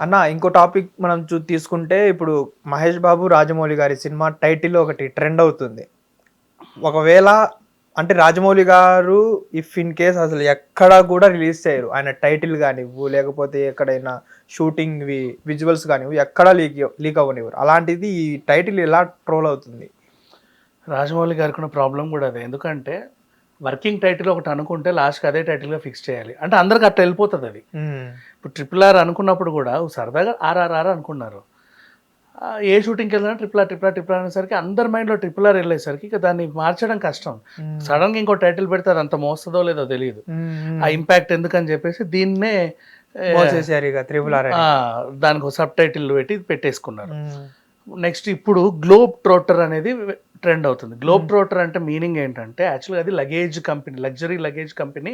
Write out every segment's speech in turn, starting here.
అన్న ఇంకో టాపిక్ మనం తీసుకుంటే ఇప్పుడు మహేష్ బాబు రాజమౌళి గారి సినిమా టైటిల్ ఒకటి ట్రెండ్ అవుతుంది. ఒకవేళ అంటే రాజమౌళి గారు ఇఫ్ ఇన్ కేస్ అసలు ఎక్కడా కూడా రిలీజ్ చేయరు, ఆయన టైటిల్ కానివ్వు లేకపోతే ఎక్కడైనా షూటింగ్ విజువల్స్ కానివ్వు ఎక్కడా లీక్ అవ్వనివ్వరు. అలాంటిది ఈ టైటిల్ ఎలా ట్రోల్ అవుతుంది? రాజమౌళి గారికి ఉన్న ప్రాబ్లం కూడా అదే. ఎందుకంటే వర్కింగ్ టైటిల్ ఒకటి అనుకుంటే లాస్ట్కి అదే టైటిల్గా ఫిక్స్ చేయాలి. అంటే అందరికి అట్లా వెళ్ళిపోతుంది అది. ఇప్పుడు RRR అనుకున్నప్పుడు కూడా సరదాగా RRR అనుకున్నారు. ఏ షూటింగ్కి వెళ్ళినా ట్రిపుల్ ఆర్ అనేసరికి అందరి మైండ్లో RRR వెళ్ళేసరికి ఇక దాన్ని మార్చడం కష్టం. సడన్గా ఇంకో టైటిల్ పెడితే అది అంత మోస్తుందో లేదో తెలియదు. ఆ ఇంపాక్ట్ ఎందుకని చెప్పేసి దీన్నే దానికి సబ్ టైటిల్ పెట్టేసుకున్నారు. నెక్స్ట్ ఇప్పుడు గ్లోబ్ ట్రోటర్ అనేది ట్రెండ్ అవుతుంది. గ్లోబ్ ట్రోటర్ అంటే మీనింగ్ ఏంటంటే యాక్చువల్గా అది luggage company, luxury luggage company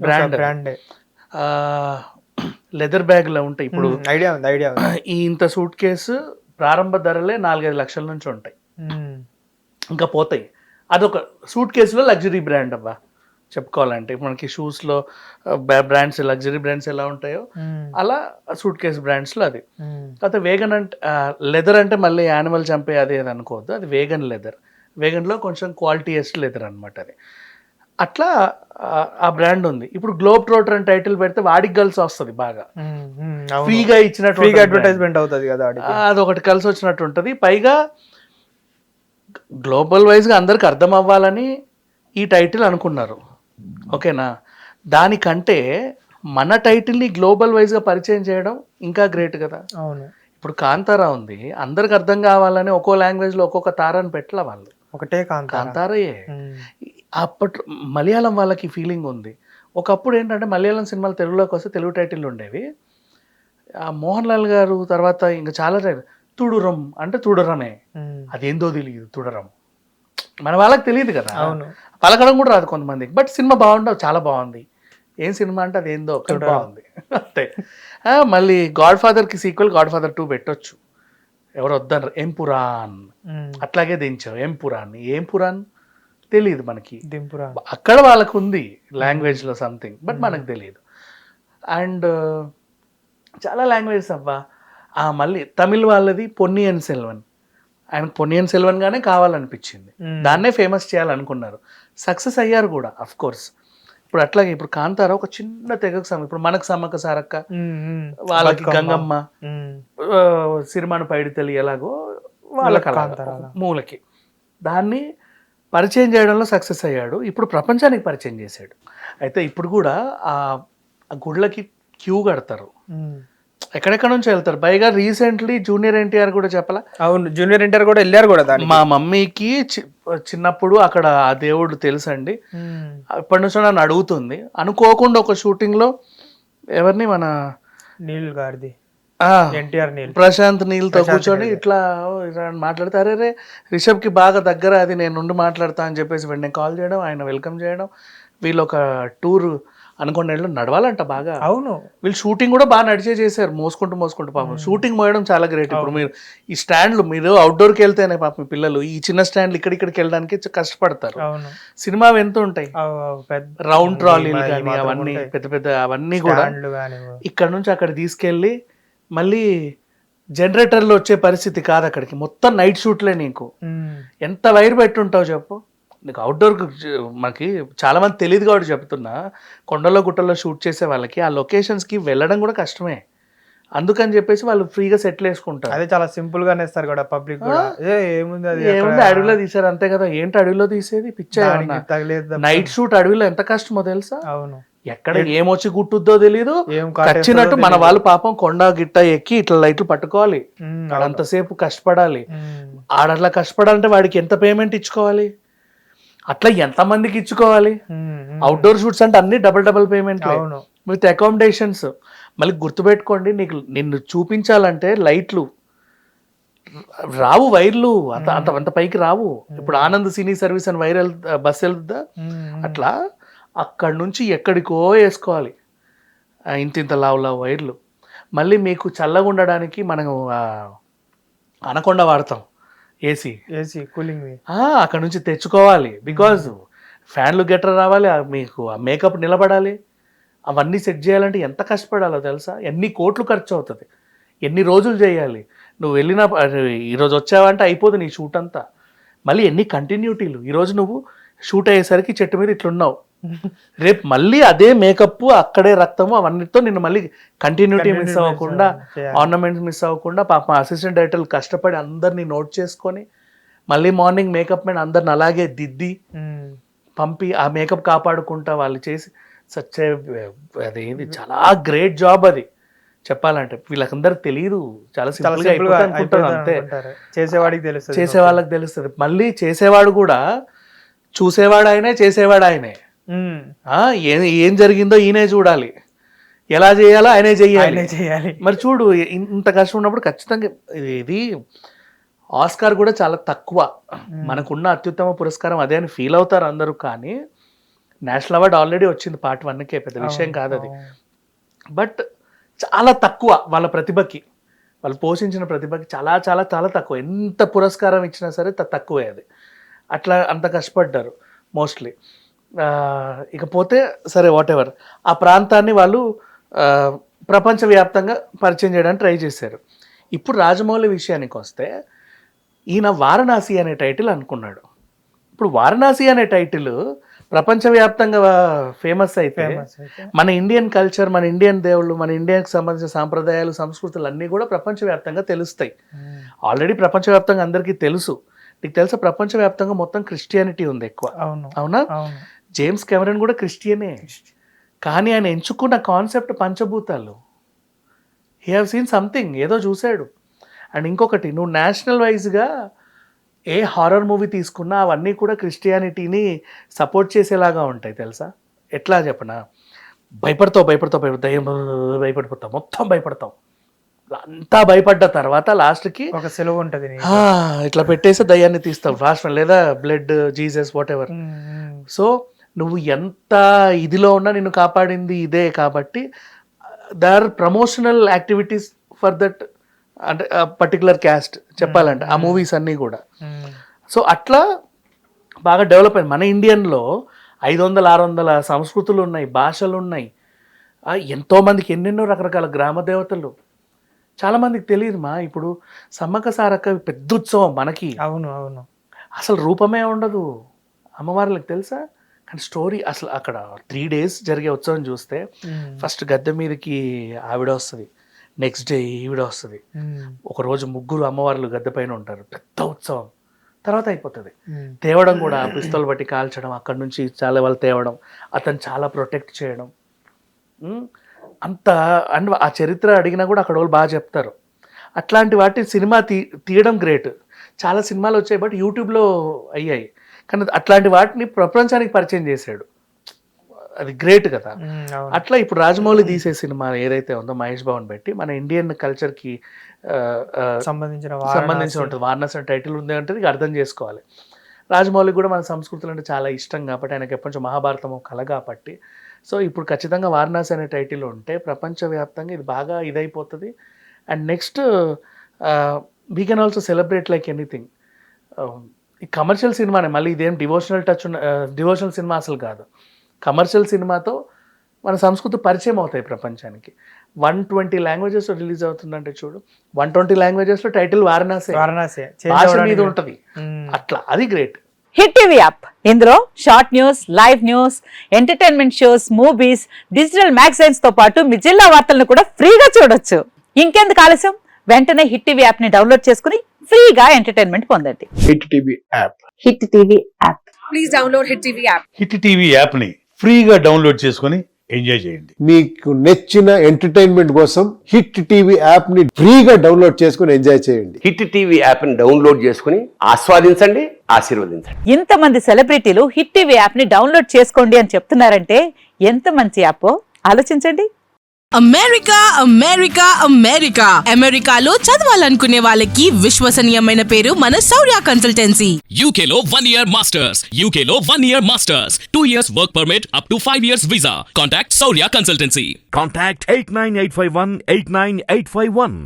brand. Leather బ్యాగ్లో ఉంటాయి. ఇప్పుడు ఐడియా ఈ ఇంత సూట్ కేసు ప్రారంభ ధరలే 4-5 లక్షల నుంచి ఉంటాయి, ఇంకా పోతాయి. అదొక సూట్ కేసులో లగ్జరీ బ్రాండ్ అబ్బా చెప్పుకోవాలంటే. మనకి షూస్లో బ్రాండ్స్ లగ్జరీ బ్రాండ్స్ ఎలా ఉంటాయో అలా సూట్ కేస్ బ్రాండ్స్లో అది. కాకపోతే వేగన్ అంటే లెదర్ అంటే మళ్ళీ యానిమల్ చంపే అది అనుకోవద్దు, అది వేగన్ లెదర్. వేగన్లో కొంచెం క్వాలిటీయెస్ట్ లెదర్ అనమాట అది. అట్లా ఆ బ్రాండ్ ఉంది. ఇప్పుడు గ్లోబ్ ట్రోటర్ అని టైటిల్ పెడితే వాడికి కలిసి వస్తుంది బాగా, ఫ్రీగా ఇచ్చినట్టు అడ్వర్టైజ్మెంట్ అవుతుంది కదా, అది ఒకటి కలిసి వచ్చినట్టు ఉంటుంది. పైగా గ్లోబల్ వైజ్గా అందరికి అర్థం అవ్వాలని ఈ టైటిల్ అనుకున్నారు, ఓకేనా. దానికంటే మన టైటిల్ని గ్లోబల్ వైజ్గా పరిచయం చేయడం ఇంకా గ్రేట్ కదా. అవును. ఇప్పుడు కాంతారా ఉంది, అందరికి అర్థం కావాలని ఒక్కో లాంగ్వేజ్లో ఒక్కొక్క తారాన్ని పెట్టలే వాళ్ళు, ఒకటే కాంతారయే. అప్పట్లో మలయాళం వాళ్ళకి ఫీలింగ్ ఉంది. ఒకప్పుడు ఏంటంటే మలయాళం సినిమాలు తెలుగులోకి వస్తే తెలుగు టైటిల్ ఉండేవి. మోహన్ లాల్ గారు తర్వాత ఇంకా చాలా తుడురం అంటే తుడరమే, అదేందో తెలియదు తుడరం, మన వాళ్ళకి తెలియదు కదా. అవును. పలకడం కూడా రాదు కొంతమందికి. బట్ సినిమా బాగుండవు, చాలా బాగుంది. ఏం సినిమా అంటే అదేందో బాగుంది అంతే. మళ్ళీ గాడ్ ఫాదర్కి సీక్వెల్ గాడ్ ఫాదర్ 2 పెట్టొచ్చు, ఎవరు వద్దన్నారు. ఎంపురాన్ అట్లాగే దించావు. ఏం పురాన్ తెలియదు మనకి, అక్కడ వాళ్ళకు ఉంది లాంగ్వేజ్లో సంథింగ్, బట్ మనకు తెలియదు. అండ్ చాలా లాంగ్వేజెస్ అవ్వా. మళ్ళీ తమిళ్ వాళ్ళది పొన్నియన్ సెల్వన్, ఆయనకు పొన్నియన్ సెల్వన్ గానే కావాలనిపించింది, దాన్నే ఫేమస్ చేయాలనుకున్నారు, సక్సెస్ అయ్యారు కూడా అఫ్ కోర్స్. ఇప్పుడు అట్లాగే ఇప్పుడు కాంతారా ఒక చిన్న తెగకు ఇప్పుడు మనకు సమ్మక్క సారక్క, వాళ్ళకి గంగమ్మ, సిరిమాను పైడితల్లి ఎలాగో వాళ్ళకి మూలకి, దాన్ని పరిచయం చేయడంలో సక్సెస్ అయ్యాడు. ఇప్పుడు ప్రపంచానికి పరిచయం చేశాడు. అయితే ఇప్పుడు కూడా ఆ గుళ్ళకి క్యూ కడతారు, ఎక్కడెక్కడ నుంచి వెళ్తారు. పైగా రీసెంట్లీ జూనియర్ ఎన్టీఆర్ కూడా చెప్పాలా. అవును, జూనియర్ ఎన్టీఆర్ కూడా వెళ్ళారు కూడా. మా మమ్మీకి చిన్నప్పుడు అక్కడ ఆ దేవుడు తెలుసండి, ఇప్పటి నుంచి నన్ను అడుగుతుంది. అనుకోకుండా ఒక షూటింగ్లో ఎవరిని మన నీల్ గారిది ఎన్టీఆర్ ప్రశాంత్ నీల్తో కూర్చొని ఇట్లా మాట్లాడితే, అరే రే రిషబ్కి బాగా దగ్గర, అది నేను నుండి మాట్లాడతా అని చెప్పేసి వెంటనే కాల్ చేయడం, ఆయన వెల్కమ్ చేయడం. వీళ్ళు ఒక టూర్ అనుకున్న నడవాలంట బాగా. అవును, వీళ్ళు షూటింగ్ కూడా బాగా నడిచే చేశారు, మోసుకుంటూ పాపం. షూటింగ్ మోయడం చాలా గ్రేట్. ఇప్పుడు మీరు ఈ స్టాండ్లు, మీరు అవుట్డోర్కి వెళ్తేనే పాపం పిల్లలు ఈ చిన్న స్టాండ్లు ఇక్కడికి వెళ్ళడానికి కష్టపడతారు. సినిమా ఎంత ఉంటాయి, రౌండ్ ట్రాలీలు కానీ అవన్నీ పెద్ద పెద్ద, అవన్నీ కూడా ఇక్కడ నుంచి అక్కడ తీసుకెళ్ళి మళ్ళీ జనరేటర్లో వచ్చే పరిస్థితి కాదు అక్కడికి. మొత్తం నైట్ షూట్లే. నీకు ఎంత వైర్ పెట్టుంటావు చెప్పు. నీకు అవుట్డోర్ మనకి చాలామంది తెలియదు కాబట్టి చెప్తున్నా, కొండల్లో గుట్టల్లో షూట్ చేసే వాళ్ళకి ఆ లొకేషన్స్కి వెళ్ళడం కూడా కష్టమే. అందుకని చెప్పేసి వాళ్ళు ఫ్రీగా సెటిల్ వేసుకుంటారు. అదే చాలా సింపుల్ గా నేస్తారు కూడా పబ్లిక్ కూడా. ఏముంది అడవిలో తీసారు అంతే కదా. ఏంటి అడవిలో తీసేది, పిచ్చా. నైట్ షూట్ అడవిలో ఎంత కష్టమో తెలుసా. అవును, ఎక్కడ ఏమొచ్చి గుట్టుద్దో తెలీదు. ఖచ్చినట్టు మన వాళ్ళు పాపం కొండ గిట్ట ఎక్కి ఇట్లా లైట్లు పట్టుకోవాలి, అంతసేపు కష్టపడాలి. ఆడట్లా కష్టపడాలంటే వాడికి ఎంత పేమెంట్ ఇచ్చుకోవాలి, అట్లా ఎంతమందికి ఇచ్చుకోవాలి. అవుట్డోర్ షూట్స్ అంటే అన్ని డబుల్ పేమెంట్ విత్ అకామిడేషన్స్. మళ్ళీ గుర్తుపెట్టుకోండి, నీకు నిన్ను చూపించాలంటే లైట్లు రావు, వైర్లు అంత పైకి రావు. ఇప్పుడు ఆనంద్ సినీ సర్వీస్ అని బస్ వెళ్తుందా, అట్లా అక్కడి నుంచి ఎక్కడికో వేసుకోవాలి ఇంత లావు వైర్లు. మళ్ళీ మీకు చల్లగా ఉండడానికి మనం అనకొండ వాడతాం, ఏసీ కూలింగ్, అక్కడ నుంచి తెచ్చుకోవాలి. బికాజ్ ఫ్యాన్లు గెటర్ రావాలి, మీకు మేకప్ నిలబడాలి. అవన్నీ సెట్ చేయాలంటే ఎంత కష్టపడాలో తెలుసా? ఎన్ని కోట్లు ఖర్చు అవుతుంది, ఎన్ని రోజులు చేయాలి. నువ్వు వెళ్ళిన ఈరోజు వచ్చావంటే అయిపోదు నీ షూట్ అంతా. మళ్ళీ ఎన్ని కంటిన్యూటీలు. ఈరోజు నువ్వు షూట్ అయ్యేసరికి చెట్టు మీద ఇట్లున్నావు, రేపు మళ్ళీ అదే మేకప్, అక్కడే రక్తము, అవన్నిటితో నిన్ను మళ్ళీ కంటిన్యూటీ మిస్ అవ్వకుండా, ఆర్నమెంట్స్ మిస్ అవ్వకుండా పాపం అసిస్టెంట్ డైరెక్టర్లు కష్టపడి అందరినీ నోట్ చేసుకొని మళ్ళీ మార్నింగ్ మేకప్ మీద అందరిని అలాగే దిద్ది పంపి ఆ మేకప్ కాపాడుకుంటా వాళ్ళు చేసి అదేది చాలా గ్రేట్ జాబ్ అది చెప్పాలంటే. వీళ్ళకందరికి తెలియదు, చాలా సింపుల్ గా అయిపోతుంది అనుకుంటారు అంతే. చేసేవాడికి తెలుస్తుంది, చేసే వాళ్ళకి తెలుస్తుంది. మళ్ళీ చేసేవాడు కూడా చూసేవాడు ఆయనే, చేసేవాడు ఆయనే. ఏం జరిగిందో ఈయనే చూడాలి, ఎలా చేయాలో ఆయనే చెయ్యాలి. మరి చూడు, ఇంత కష్టం ఉన్నప్పుడు ఖచ్చితంగా ఇది ఆస్కార్ కూడా చాలా తక్కువ. మనకున్న అత్యుత్తమ పురస్కారం అదే అని ఫీల్ అవుతారు అందరూ, కానీ నేషనల్ అవార్డు ఆల్రెడీ వచ్చింది పార్ట్ 1కే, పెద్ద విషయం కాదు అది. బట్ చాలా తక్కువ వాళ్ళ ప్రతిభకి, వాళ్ళు పోషించిన ప్రతిభకి చాలా చాలా చాలా తక్కువ. ఎంత పురస్కారం ఇచ్చినా సరే తక్కువే అది. అట్లా అంత కష్టపడ్డారు మోస్ట్లీ. ఇకపోతే సరే వాట్ ఎవర్, ఆ ప్రాంతాన్ని వాళ్ళు ప్రపంచవ్యాప్తంగా పరిచయం చేయడానికి ట్రై చేశారు. ఇప్పుడు రాజమౌళి విషయానికి వస్తే ఈయన వారణాసి అనే టైటిల్ అనుకున్నాడు. ఇప్పుడు వారణాసి అనే టైటిల్ ప్రపంచవ్యాప్తంగా ఫేమస్ అయితే మన ఇండియన్ కల్చర్, మన ఇండియన్ దేవుళ్ళు, మన ఇండియాకి సంబంధించిన సాంప్రదాయాలు, సంస్కృతులు అన్నీ కూడా ప్రపంచవ్యాప్తంగా తెలుస్తాయి. ఆల్రెడీ ప్రపంచవ్యాప్తంగా అందరికీ తెలుసు. నీకు తెలుసా ప్రపంచవ్యాప్తంగా మొత్తం క్రిస్టియానిటీ ఉంది ఎక్కువ, అవునా? జేమ్స్ కెమెరన్ కూడా క్రిస్టియనే, కానీ ఆయన ఎంచుకున్న కాన్సెప్ట్ పంచభూతాలు. హీ హ్యావ్ సీన్ సంథింగ్, ఏదో చూశాడు. అండ్ ఇంకొకటి, నువ్వు నేషనల్ వైజ్గా ఏ హారర్ మూవీ తీసుకున్నా అవన్నీ కూడా క్రిస్టియానిటీని సపోర్ట్ చేసేలాగా ఉంటాయి తెలుసా? ఎట్లా చెప్పనా, భయపడిపోతావు, మొత్తం భయపడతావు. అంతా భయపడ్డ తర్వాత లాస్ట్కి ఒక సెలవు ఉంటుంది, ఇట్లా పెట్టేసి దయ్యాన్ని తీస్తావు లాస్ట్, లేదా blood, Jesus, whatever. So నువ్వు ఎంత ఇదిలో ఉన్నా నిన్ను కాపాడింది ఇదే. కాబట్టి they are promotional activities for that, అంటే పర్టికులర్ క్యాస్ట్ చెప్పాలంటే ఆ మూవీస్ అన్నీ కూడా. సో అట్లా బాగా డెవలప్ అయింది. మన ఇండియన్లో 500-600 సంస్కృతులు ఉన్నాయి, భాషలు ఉన్నాయి, ఎంతోమందికి ఎన్నెన్నో రకరకాల గ్రామ దేవతలు. చాలామందికి తెలియదు మా, ఇప్పుడు సమ్మక్క సారక్క పెద్ద ఉత్సవం మనకి. అవును, అసలు రూపమే ఉండదు అమ్మవార్లకు తెలుసా? కానీ స్టోరీ అసలు అక్కడ 3 days జరిగే ఉత్సవం చూస్తే ఫస్ట్ గద్దె మీదకి ఆవిడ వస్తుంది, నెక్స్ట్ డే ఈవిడ వస్తుంది, ఒకరోజు 3 అమ్మవార్లు గద్దె పైన ఉంటారు, పెద్ద ఉత్సవం. తర్వాత అయిపోతుంది. తేవడం కూడా పిస్తోల్ బట్టి కాల్చడం, అక్కడ నుంచి చాలా వాళ్ళు తేవడం, అతను చాలా ప్రొటెక్ట్ చేయడం, అంత అండ్ ఆ చరిత్ర అడిగినా కూడా అక్కడ వాళ్ళు బాగా చెప్తారు. అట్లాంటి వాటి సినిమా తీయడం గ్రేట్. చాలా సినిమాలు వచ్చాయి బట్ యూట్యూబ్లో అయ్యాయి, కానీ అట్లాంటి వాటిని ప్రపంచానికి పరిచయం చేశాడు, అది గ్రేట్ కదా. అట్లా ఇప్పుడు రాజమౌళి తీసే సినిమా ఏదైతే ఉందో మహేష్ బాబుని పెట్టి మన ఇండియన్ కల్చర్కి సంబంధించిన ఉంటుంది. వారణాసి అనే టైటిల్ ఉంది అంటే ఇది అర్థం చేసుకోవాలి. రాజమౌళికి కూడా మన సంస్కృతులు అంటే చాలా ఇష్టం కాబట్టి, ఆయనకి ఎప్పటి నుంచో మహాభారతం కళ కాబట్టి, సో ఇప్పుడు ఖచ్చితంగా వారణాసి అనే టైటిల్ ఉంటే ప్రపంచవ్యాప్తంగా ఇది బాగా ఇదైపోతుంది. And next we can also celebrate like anything. ఈ కమర్షియల్ సినిమానే, మళ్ళీ ఇదేం డివోషనల్ సినిమా అసలు కాదు. కమర్షియల్ సినిమాతో మన సంస్కృతి పరిచయం అవుతాయి ప్రపంచానికి. 120 లాంగ్వేజెస్లో రిలీజ్ అవుతుందంటే చూడు, 120 లాంగ్వేజెస్లో టైటిల్ వారణాసి భాష మీద ఉంటుంది. అట్లా అది గ్రేట్. హిట్ టీవీ యాప్, ఇందులో short news, live news, entertainment shows, movies, digital magazines తో పాటు మీ జిల్లా వార్తలను కూడా ఫ్రీగా చూడొచ్చు. ఇంకెందుకు ఆలస్యం, వెంటనే హిట్ టీవీ యాప్ ని డౌన్లోడ్ చేసుకుని ఫ్రీగా ఎంటర్టైన్మెంట్ పొందండి. Hit TV app, hit TV app, please download hit TV app. Hit TV app ని ఫ్రీగా డౌన్లోడ్ చేసుకొని ఎంజాయ్ చేయండి. మీకు నచ్చిన ఎంటర్టైన్మెంట్ కోసం హిట్ టీవీ యాప్ ని ఫ్రీగా డౌన్లోడ్ చేసుకొని ఎంజాయ్ చేయండి. హిట్ టీవీ యాప్ ని డౌన్లోడ్ చేసుకుని ఆస్వాదించండి, ఆశీర్వదించండి. ఇంతమంది సెలబ్రిటీలు హిట్ టీవీ యాప్ ని డౌన్లోడ్ చేసుకోండి అని చెప్తున్నారంటే ఎంత మంచి యాప్ ఆలోచించండి. అమెరికా అమెరికా అమెరికా అమెరికాలో చదవాలనుకునే వాళ్ళకి విశ్వసనీయమైన పేరు మన శౌర్య కన్సల్టెన్సీ. UK లో 1 year masters, UK లో 1 year masters, 2 years work permit up to 5 years visa. Contact Saurya Consultancy. Contact 89851 89851.